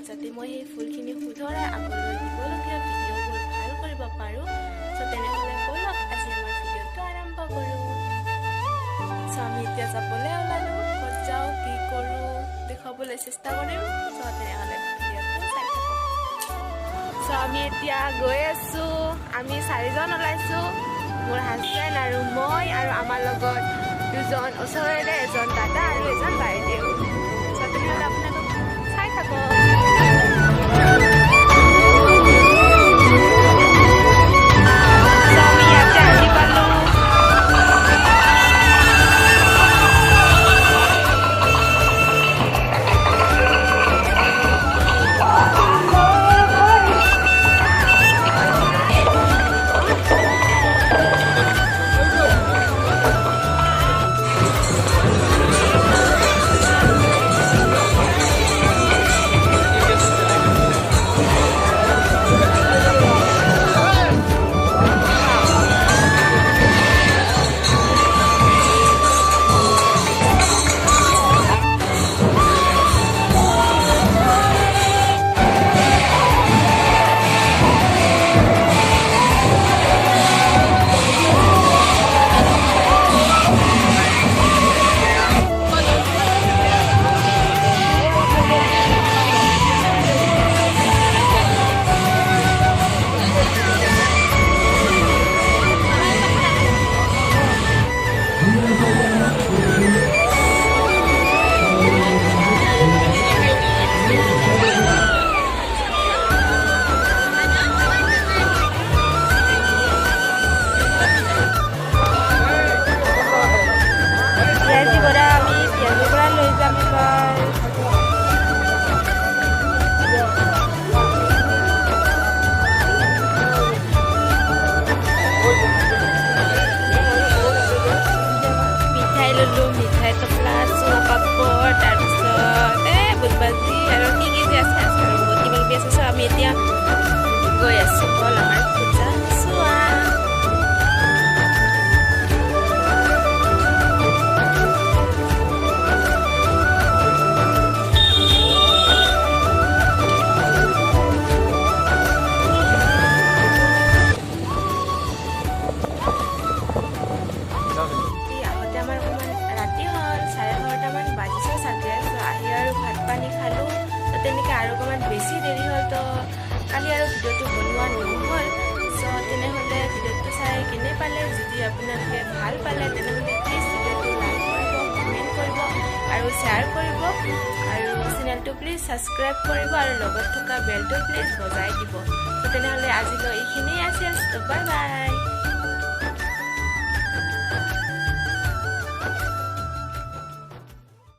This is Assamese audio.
যাতে মই সেই ফুলখিনি শুধৰাই আগলৈ দিবলগীয়া ভিডিঅ'বোৰ ভাল কৰিব পাৰোঁ। চ' তেনেহ'লে ব'লক আজি আমাৰ ভিডিঅ'টো আৰম্ভ কৰোঁ। চ' আমি এতিয়া যাবলৈ ওলালোঁ। ক'ত যাওঁ, কি কৰোঁ দেখুৱাবলৈ চেষ্টা কৰিম। চ' তেনেহ'লে ভিডিঅ'টো চাই থাকক। চ' আমি এতিয়া গৈ আছোঁ। আমি 4জন ওলাইছোঁ, মোৰ হাজবেণ্ড আৰু মই আৰু আমাৰ লগত 2জন ওচৰৰে, এজন দাদা আৰু এজন বাইদেউ। চ' তেনেহ'লে আপোনালোক চাই থাকক। মিঠাই টপলা, চুঙা পাপৰ, তাৰপিছত বুটবাজি আৰু কি যে আছে আৰু বহুত কিবা কিবি আছে। চ' আমি এতিয়া গৈ আছোঁ। হ'ল আমাৰ পূজা চোৱা। তেনেকৈ আৰু অকণমান বেছি দেৰি হ'ল, তো কালি আৰু ভিডিঅ'টো বনোৱা নহ'ল। চ' তেনেহ'লে ভিডিঅ'টো চাই কেনে পালে, যদি আপোনালোকে ভাল পালে তেনেহ'লে প্লিজ ভিডিঅ'টো লাইক কৰিব, কমেণ্ট কৰিব আৰু শ্বেয়াৰ কৰিব, আৰু চেনেলটো প্লিজ ছাবস্ক্ৰাইব কৰিব আৰু লগত থকা বেলটো প্লিজ বজাই দিব। ত' তেনেহ'লে আজিলৈ এইখিনিয়ে আছিল। ত' বাই বাই।